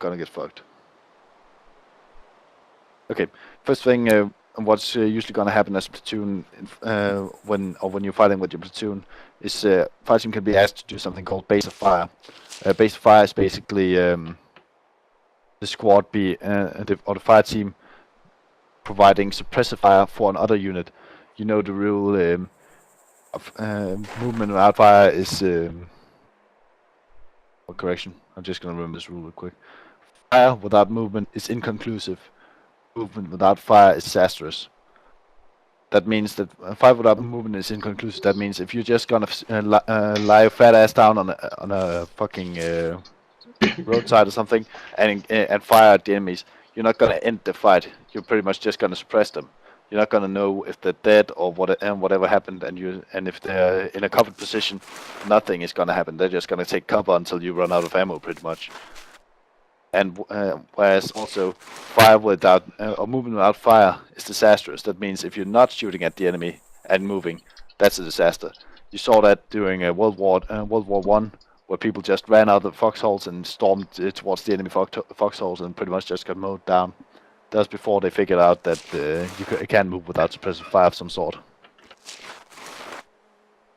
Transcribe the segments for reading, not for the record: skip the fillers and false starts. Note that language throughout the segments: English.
gonna get fucked. Okay, first thing, what's usually gonna happen as a platoon when you're fighting with your platoon is Fireteam can be asked to do something called base of fire. Base of fire is basically the squad or the fire team providing suppressive fire for another unit. You know the rule of movement without fire is. Correction. I'm just gonna remember this rule real quick. Fire without movement is inconclusive. Movement without fire is disastrous. That means that fire without movement is inconclusive. That means if you're just gonna lie your fat ass down on a fucking roadside or something and fire at the enemies, you're not gonna end the fight. You're pretty much just gonna suppress them. You're not gonna know if they're dead or whatever happened, and if they're in a covered position, nothing is gonna happen. They're just gonna take cover until you run out of ammo, pretty much. And whereas also fire without or movement without fire is disastrous. That means if you're not shooting at the enemy and moving, that's a disaster. You saw that during World War I, where people just ran out of the foxholes and stormed towards the enemy foxholes and pretty much just got mowed down. That was before they figured out that you can move without suppressive fire of some sort.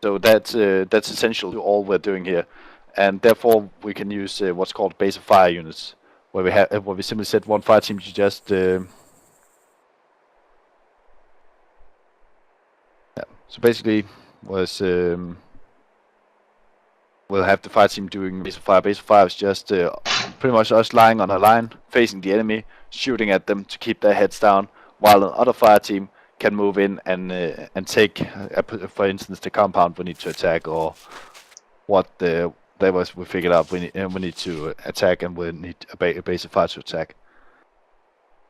So that's essential to all we're doing here, and therefore we can use what's called base of fire units, where we simply set one fire team to just So basically was we'll have the fire team doing base of fire. Base of fire is just pretty much us lying on a line, facing the enemy, shooting at them to keep their heads down, while another fire team can move in and take, for instance, the compound we need to attack, or what we figured out we need to attack, and we need a base of fire to attack.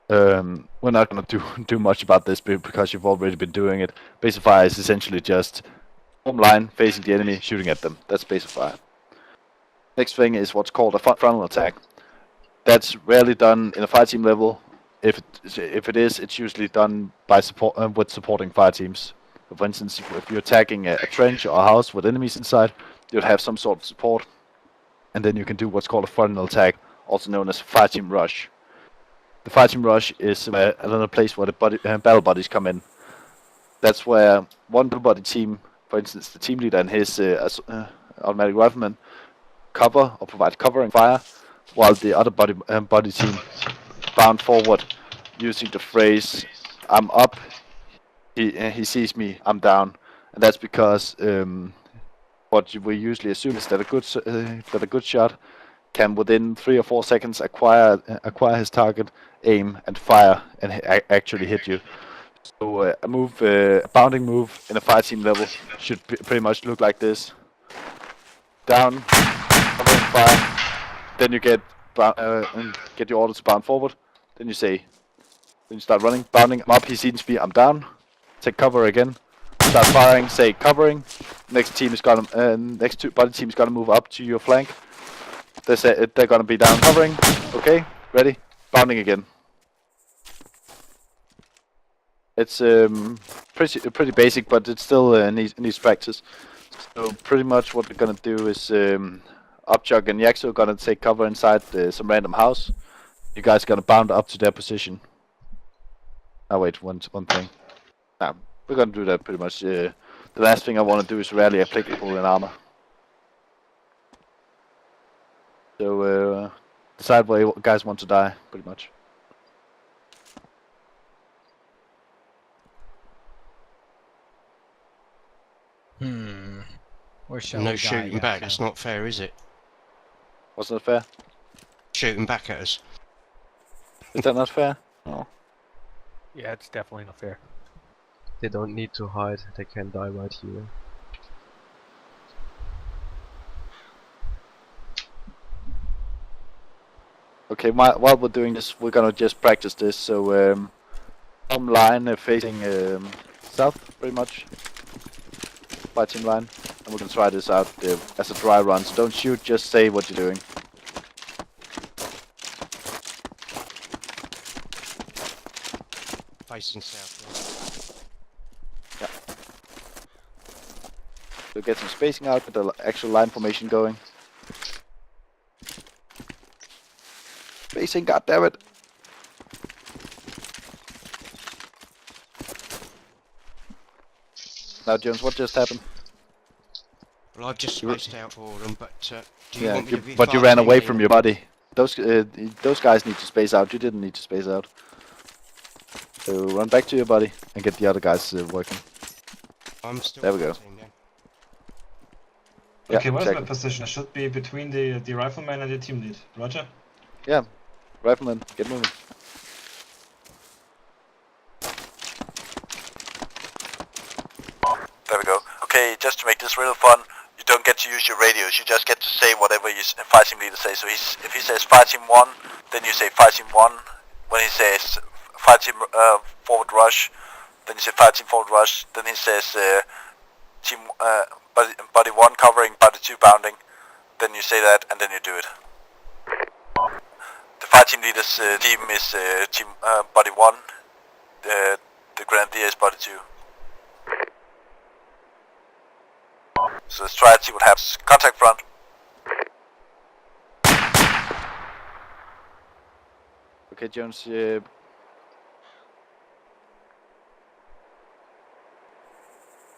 We're not going to do much about this because you've already been doing it. Base of fire is essentially just form line, facing the enemy, shooting at them. That's base of fire. Next thing is what's called a frontal attack. That's rarely done in a fire team level. If it is, it's usually done by with supporting fire teams. For instance, if you're attacking a trench or a house with enemies inside, you'd have some sort of support, and then you can do what's called a frontal attack, also known as fire team rush. The fire team rush is another place where the battle buddies come in. That's where one battle buddy team, for instance, the team leader and his automatic rifleman, cover or provide covering fire, while the other buddy team bound forward using the phrase "I'm up, he sees me, I'm down," and that's because what we usually assume is that a good shot can within 3 or 4 seconds acquire his target, aim, and fire, and actually hit you. So a bounding move in a fire team level should pretty much look like this: down, covering fire, then you get your order to bound forward. Then you start running, bounding. I'm up, he sees me, I'm down. Take cover again. Start firing. Say covering. Next two buddy team's gotta move up to your flank. They're gonna be down, covering. Okay, ready, bounding again. It's pretty basic, but it still needs practice. So pretty much what we're gonna do is Upchuck and Yaxo are gonna take cover inside some random house. You guys are gonna bound up to their position. Oh wait, one thing. Nah, we're gonna do that pretty much. The last thing I want to do is rarely applicable in ArmA. So decide where you guys want to die, pretty much. Where shall No we shooting die, back, Yaxo? it's not fair, is it? Wasn't that fair? Shooting back at us. Is that not fair? No. Yeah, it's definitely not fair. They don't need to hide, they can die right here. Okay, while we're doing this, we're gonna just practice this. So, some line facing south, pretty much. Fire team line, and we're gonna try this out as a dry run. So don't shoot, just say what you're doing. Facing south. Yeah. So get some spacing out, get the actual line formation going. Spacing, goddammit. Now, Jones, what just happened? Well, I've just You were- spaced out for them, but do you want me to be but you far ran too away many from or- your buddy. Those guys need to space out. You didn't need to space out. So run back to your buddy and get the other guys working. I'm still There we go. team then. Yeah, Okay, where's exactly. my position? I should be between the rifleman and the team lead. Roger? Yeah, rifleman, get moving. There we go. Okay, just to make this real fun, you don't get to use your radios. You just get to say whatever your fire team leader says. So if he says fire team 1, then you say fire team 1. When he says fire team forward rush, then you say fire team forward rush. Then he says team body 1 covering, body 2 bounding. Then you say that, and then you do it. The fire team leader's team is team body 1. The grenadier is body 2. So let's try and see what happens. Contact front. Okay, Jones. Do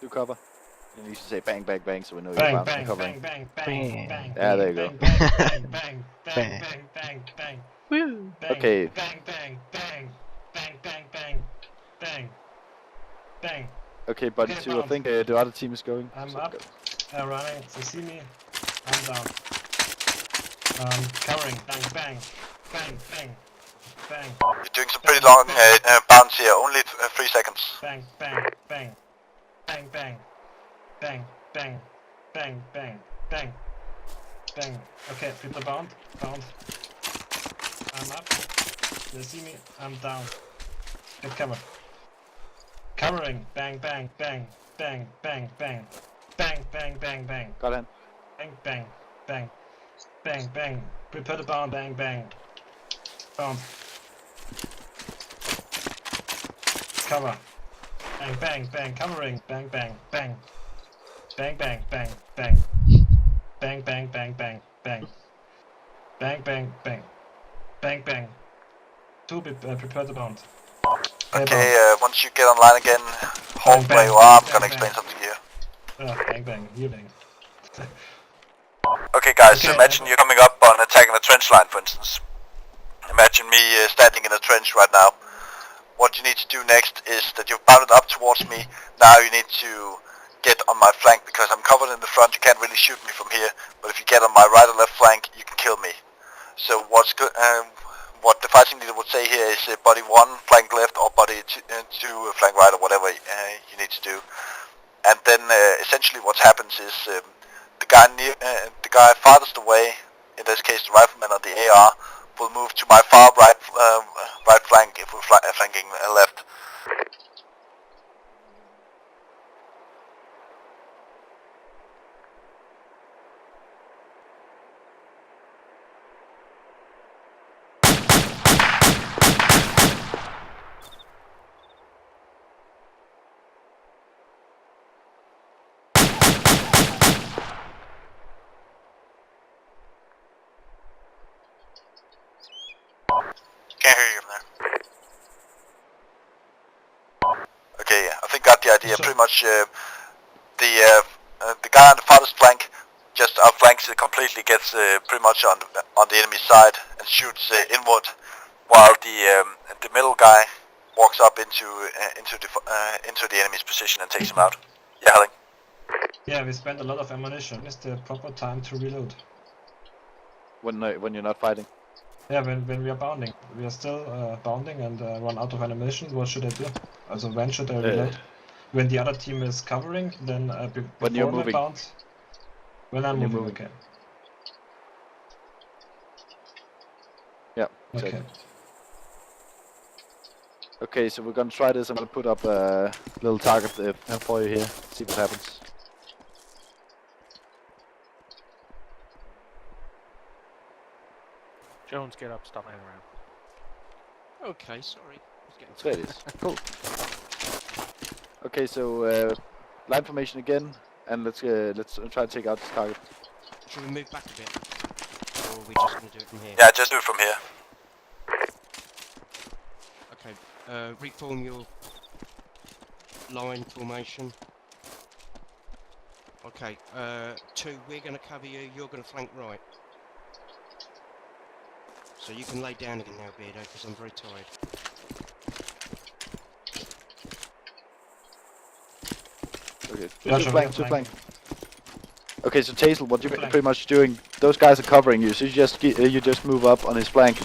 cover. You need to say bang, bang, bang, so we know you're Bang, bouncing bang, and covering. bang, bang, bang, bang. Yeah, there you go. Bang, bang, bang, bang, bang, bang, bang. Woo! Bang, Okay. Bang, bang, bang, bang, bang, bang, bang, bang. Okay, buddy Okay, 2, I bound. think the other team is going. I'm so up. go. Running. They see me. I'm down. Covering. Bang, bang, bang, bang, bang, You're doing some pretty long bounce here, only 3 seconds. bang, bang, bang, bang, bang, bang, bang, bang, bang, bang, bang. Okay, people bound. Bound. I'm up. They see me. I'm down. Get cover. Covering. Bang, bang, bang, bang, bang, bang, bang, bang, bang, bang, Got in. bang, bang, bang, bang, bang. Prepare the bound. Bang, bang. Bound. Cover. Bang, bang, bang. Covering. Bang, bang, bang, bang, bang, bang, bang, bang, bang, bang, bang, bang, bang, bang, bang, bang, bang. Prepare the bound. Okay, once you get online again, hold Bang, where you bang, are. I'm bang, gonna bang. explain something here. Bang, bang, here, bang. Okay, guys, so Okay, imagine you're coming up on attacking a trench line, for instance. Imagine me standing in a trench right now. What you need to do next is that you've bounded up towards me. Now you need to get on my flank, because I'm covered in the front. You can't really shoot me from here, but if you get on my right or left flank, you can kill me. So what the fighting leader would say here is body 1 flank left, or body 2 flank right, or whatever you need to do. And then essentially what happens is the guy farthest away, in this case the rifleman or the AR, will move to my far right flank if we're flanking left. Can't hear you from there. Okay, yeah, I think got the idea. So- Pretty much the guy on the farthest flank just outflanks it completely, gets pretty much on the enemy side and shoots inward, while the middle guy walks up into the enemy's position and takes him out. Yeah, Helling. Yeah, we spent a lot of ammunition. It's the proper time to reload. When you're not fighting. Yeah, when we are bounding. We are still bounding and run out of ammunition. What should I do? Also, when should I reload? When the other team is covering, then When you're before my moving. bounce? When I'm When you're moving, moving. okay. Yeah, Okay. exactly. Okay, so we're gonna try this. I'm gonna put up a little target for you here. See what happens. Jones, get up. Stop laying around. Okay, sorry. I was getting There it is. Cool. Okay, so line formation again, and let's try to take out this target. Should we move back a bit? Or are we just going to do it from here? Yeah, just do it from here. reform your line formation. Okay, 2, we're going to cover you, you're going to flank right. So you can lay down again now, Beardo, because I'm very tired. Okay, Roger, two flank, we're two flank. flanking. Okay, so Tazel, what you're Flank. pretty much doing, those guys are covering you, so you just move up on his flank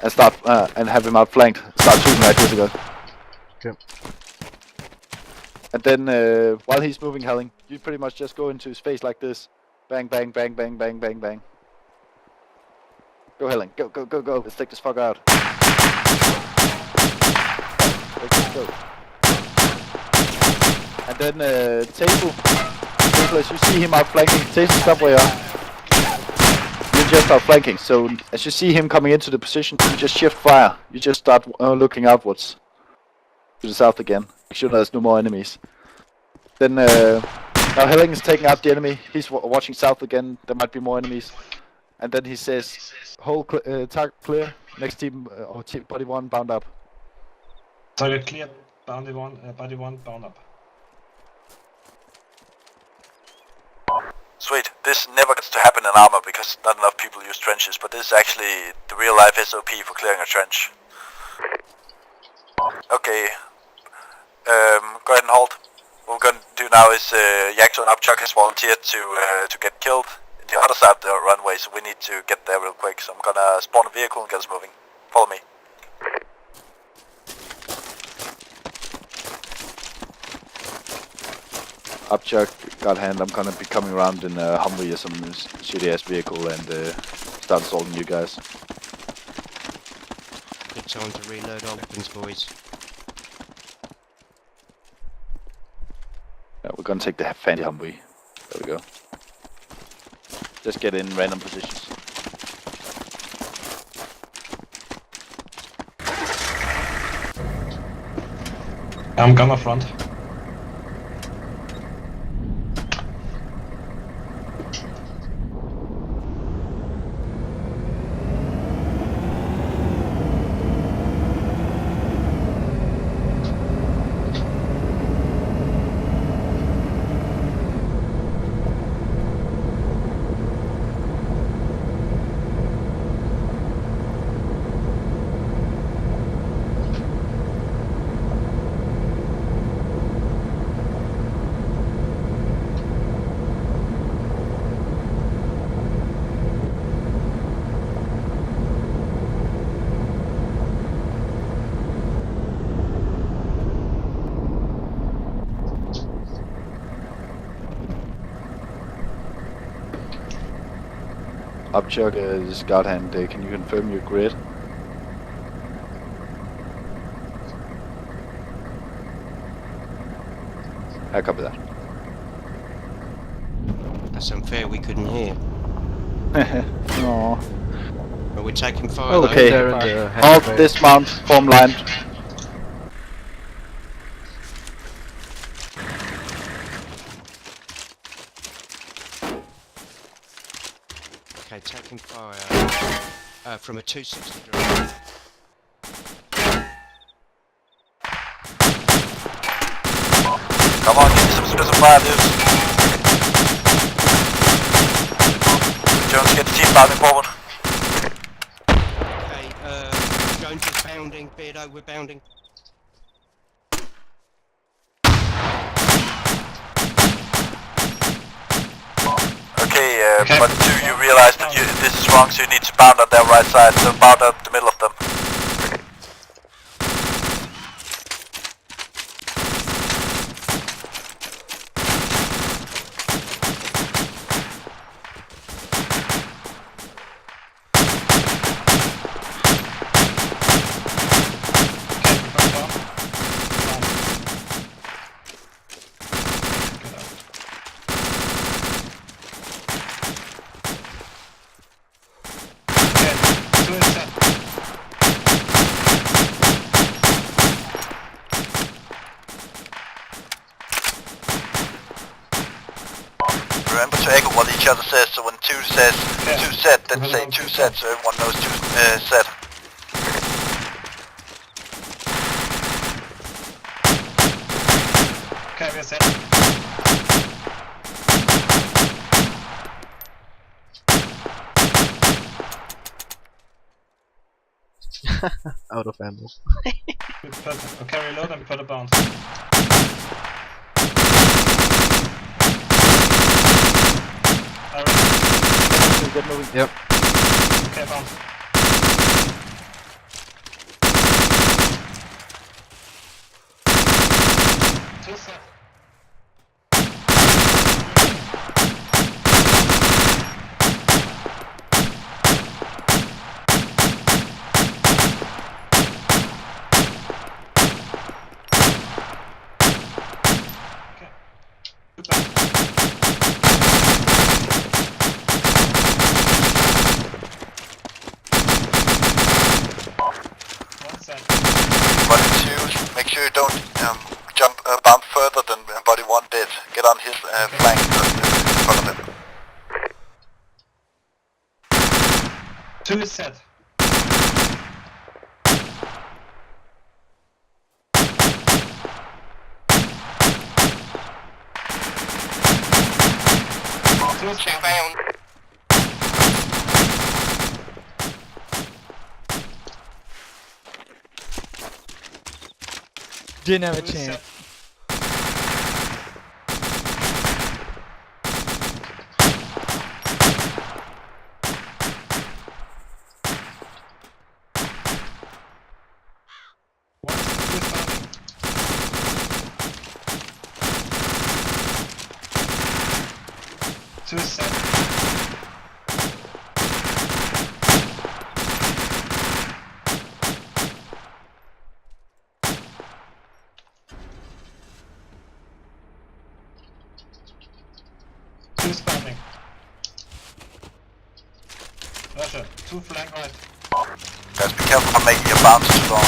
and start and have him outflanked. Start shooting like this again. Okay. And then while he's moving Helling, you pretty much just go into his face like this. Bang, bang, bang, bang, bang, bang, bang. Go Helling, go, go, go, go. Let's take this fuck out. Let's go. And then Tazel, as you see him outflanking, Tazel, stop where you are. You're just outflanking, so as you see him coming into the position, you just shift fire. You just start looking outwards to the south again. Make sure there's no more enemies. Then now Helling is taking out the enemy. He's watching south again. There might be more enemies. And then he says, "Whole target clear. Next team or body 1 bound up." Target clear. Body 1 bound up. Sweet. This never gets to happen in ArmA because not enough people use trenches, but this is actually the real life SOP for clearing a trench. Okay. Go ahead and hold. What we're going to do now is Yakto and Upchuck has volunteered to get killed in the other side of the runway, so we need to get there real quick. So I'm gonna spawn a vehicle and get us moving. Follow me. Upchuck, got hand. I'm gonna be coming around in a Humvee or some shitty ass vehicle and start assaulting you guys. Good time to reload our weapons, boys. Yeah, we're gonna take the fancy Humvee. There we go. Just get in random positions. I'm gonna front. Upchuck is guard hand. Can you confirm your grid? I copy that. That's unfair, we couldn't hear. No. But we're taking fire Okay. They're in the Halt, hangar bay. dismount, form line. Okay, taking fire from a 260 drone. Come on, give me some fire, dudes. Jones, get the team bounding forward. Okay, Jones is bounding, Beardo, we're bounding. Okay, but do you realize that this is wrong, so you need to bound on their right side, so bound up the middle of them. Remember to echo what each other says, so when 2 says 2 set, then say 2 set, so everyone knows 2 set. Heavy set. Out of ammo. Okay, reload and put a bound. Alright. Get moving. Yep. Okay, bound. Two set. Okay. Good bound. One set. Body 2, make sure you don't jump bump further than body 1 did. Get on his flank in front of him. Two set. Two set. Didn't have a Two chance. set. One set. Two set. Two spamming. Russia, two flank right. Guys, be careful for making your bounce too long.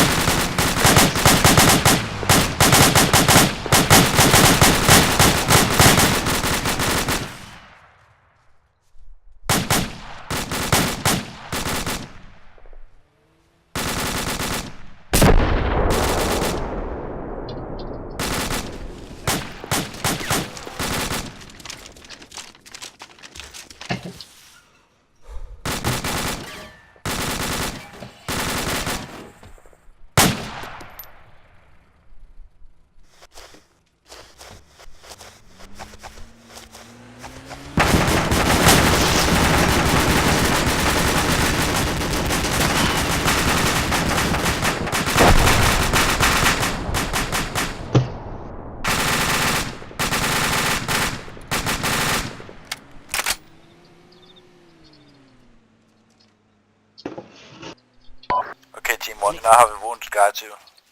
Okay, team 1, you now have a wounded guy too.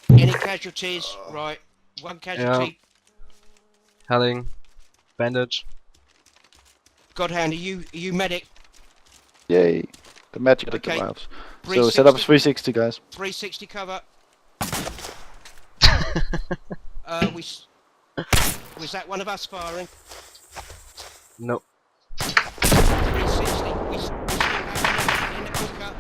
Any casualties? Right. One casualty. Healing. Bandage. Godhand, are you medic? Yay. The magic that Okay. arrives. So set up 360. 360, guys. 360 cover. Was that one of us firing? No. 360. We still have in the bunker.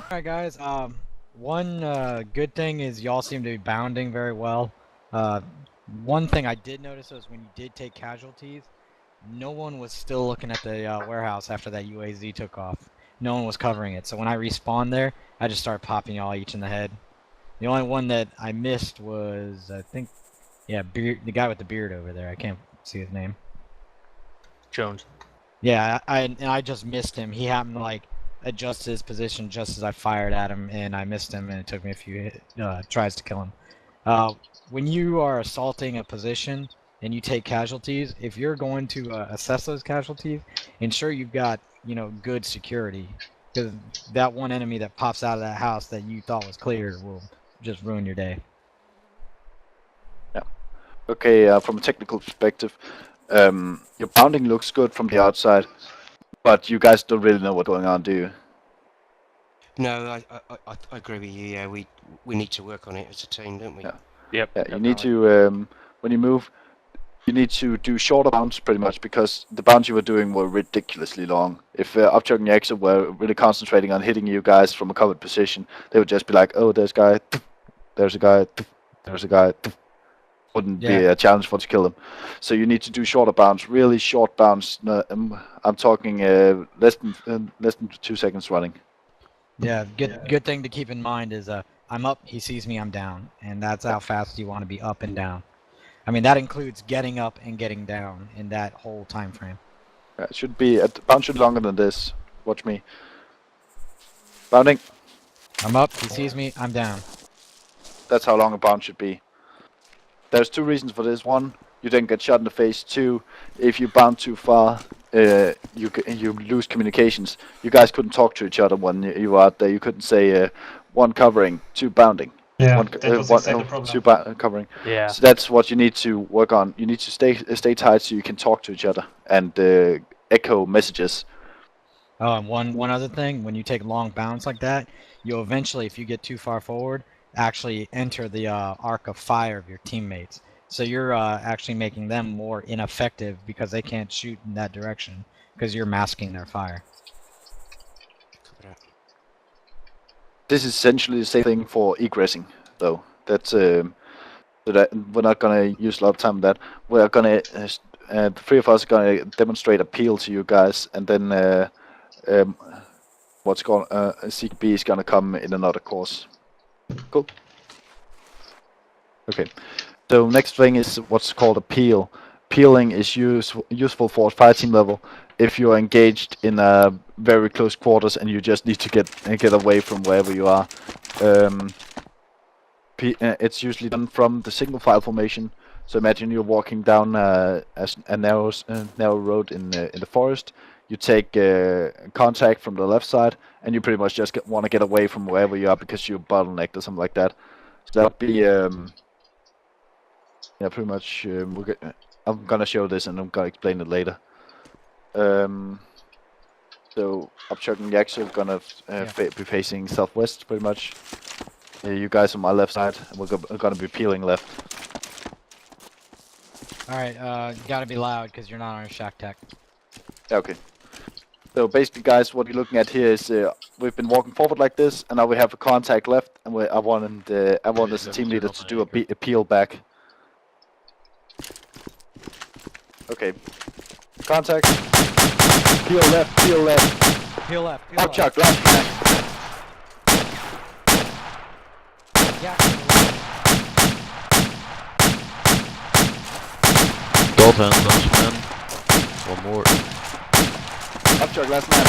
Alright guys, one good thing is y'all seem to be bounding very well. One thing I did notice was when you did take casualties, no one was still looking at the warehouse after that UAZ took off. No one was covering it, so when I respawned there, I just started popping y'all each in the head. The only one that I missed was, I think, yeah, the guy with the beard over there. I can't see his name. Jones. Yeah, I just missed him. He happened to like adjust his position just as I fired at him, and I missed him, and it took me a few tries to kill him. When you are assaulting a position and you take casualties, if you're going to assess those casualties, ensure you've got good security, because that one enemy that pops out of that house that you thought was cleared will just ruin your day. Yeah. Okay, from a technical perspective, your pounding looks good from the outside, but you guys don't really know what's going on, do you? No, I agree with you. Yeah, we need to work on it as a team, don't we? Yeah. Yep. Yeah, you need definitely. to when you move, you need to do shorter bounds pretty much because the bounds you were doing were ridiculously long. If Upchuck and Yaxo were really concentrating on hitting you guys from a covered position, they would just be like, "Oh, there's a guy, there's a guy, there's a guy." Wouldn't be Yeah. a challenge for to kill them. So you need to do shorter bounds, really short bounds. I'm talking less than 2 seconds running. Yeah, good thing to keep in mind is I'm up, he sees me, I'm down, and that's how fast you want to be up and down. I mean that includes getting up and getting down in that whole time frame. It should be a bound should be longer than this. Watch me. Bounding. I'm up, he sees me, I'm down. That's how long a bound should be. There's two reasons for this. One, you didn't get shot in the face. Two, if you bound too far, you lose communications. You guys couldn't talk to each other when you were out there. You couldn't say one covering, two bounding. Yeah, One, that was exactly the problem. two covering. Yeah. So that's what you need to work on. You need to stay tight so you can talk to each other and echo messages. Oh, and one other thing, when you take long bounds like that, you'll eventually, if you get too far forward, actually enter the arc of fire of your teammates. So you're actually making them more ineffective because they can't shoot in that direction because you're masking their fire. Copy that. This is essentially the same thing for egressing, though. That's so that we're not gonna use a lot of time on that. We're gonna the three of us are gonna demonstrate appeal to you guys, and then what's called CKB is gonna come in another course. Cool. Okay. So next thing is what's called appeal. Peeling is useful for Fireteam level if you're engaged in very close quarters and you just need to get away from wherever you are. It's usually done from the single file formation. So imagine you're walking down a narrow road in the forest. You take contact from the left side, and you pretty much just want to get away from wherever you are because you're bottlenecked or something like that. So that'll be yeah, pretty much. I'm gonna show this and I'm gonna explain it later. So Upchuck and Yaxo are gonna be facing southwest, pretty much. You guys on my left side, and we're gonna be peeling left. Alright, you gotta be loud because you're not on a shack tech. Yeah, okay. So basically, guys, what you're looking at here is we've been walking forward like this, and now we have a contact left, and I want as a team leader to do a peel back. Okay. Contact. Peel left. Peel left. Peel left. Peel left. Upchuck left. Man. Yeah. Dalton, last man. One more. Upchuck last man.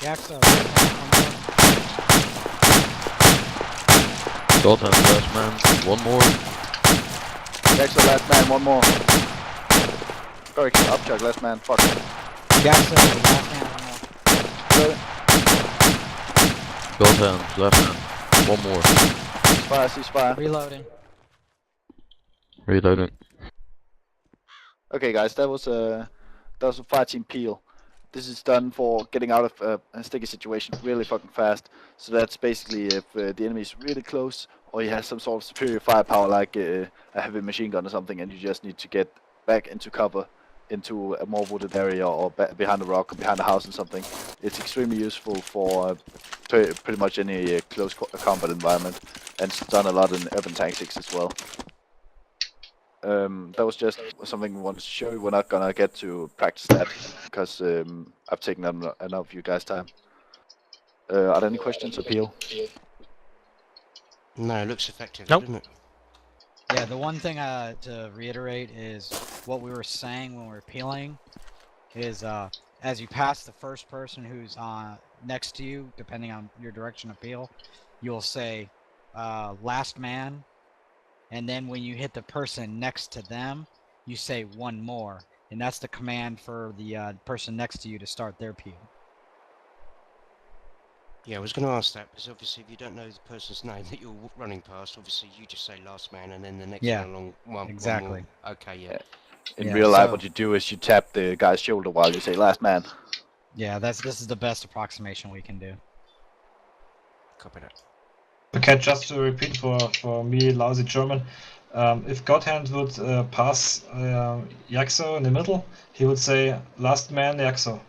Yaxo. Dalton, last man. One more. Yaxo last man. One more. Correct. Upchuck last man. Fuck. Yaxo, last man, one more. Dalton, last man. One more. Ceasefire. Reloading. Reloading. Okay, guys, that was a Fireteam peel. This is done for getting out of a sticky situation really fucking fast. So that's basically if the enemy is really close, or he has some sort of superior firepower like a heavy machine gun or something, and you just need to get back into cover, into a more wooded area or behind a rock or behind a house or something. It's extremely useful for pretty much any close combat environment, and it's done a lot in urban tactics as well. That was just something we wanted to show you. We're not gonna get to practice that because I've taken enough of you guys' time. Are there any questions, Appeal? No, it looks effective, Nope. doesn't it? Yeah, the one thing to reiterate is what we were saying when we were peeling is as you pass the first person who's next to you, depending on your direction of peel, you'll say last man, and then when you hit the person next to them, you say one more, and that's the command for the person next to you to start their peel. Yeah, I was going to ask that because obviously if you don't know the person's name that you're running past, obviously you just say last man and then the next Yeah, one along. One exactly. more. Okay, yeah. In Yeah, real life, so- what you do is you tap the guy's shoulder while you say last man. Yeah, this is the best approximation we can do. Copy that. Okay, just to repeat for me, lousy German, if Godhand would pass Yaxo in the middle, he would say, last man, Yaxo.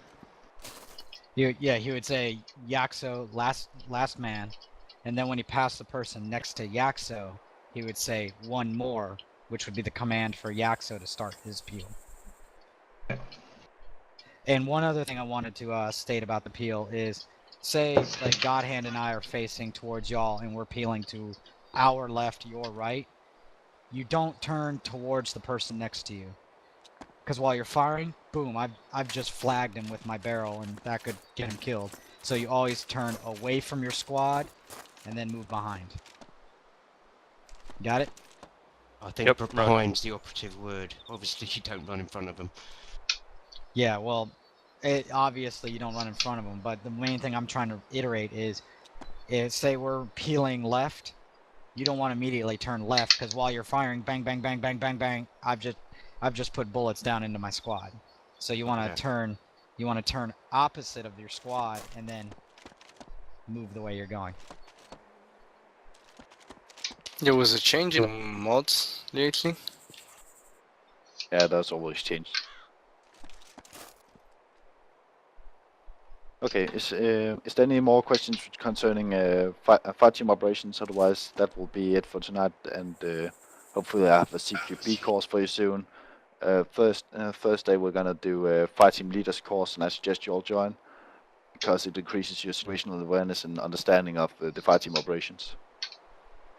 He would say Yaxo, last man, and then when he passed the person next to Yaxo, he would say one more, which would be the command for Yaxo to start his peel. And one other thing I wanted to state about the peel is, say like Godhand and I are facing towards y'all and we're peeling to our left, your right. You don't turn towards the person next to you, because while you're firing, boom, I've just flagged him with my barrel, and that could get him killed. So you always turn away from your squad, and then move behind. Got it? I think Yep, behind's the operative word. Obviously, you don't run in front of them. Yeah, well, obviously you don't run in front of them, but the main thing I'm trying to iterate is say we're peeling left, you don't want to immediately turn left, because while you're firing, bang, bang, bang, bang, bang, bang, I've just put bullets down into my squad. So you want to turn opposite of your squad and then move the way you're going. There was a change in mods lately. Yeah, that's always changed. Okay, is there any more questions concerning Fireteam operations? Otherwise, that will be it for tonight, and hopefully I have a CQB course for you soon. Thursday we're gonna do a Fireteam leaders course, and I suggest you all join, because it increases your situational awareness and understanding of the Fireteam operations.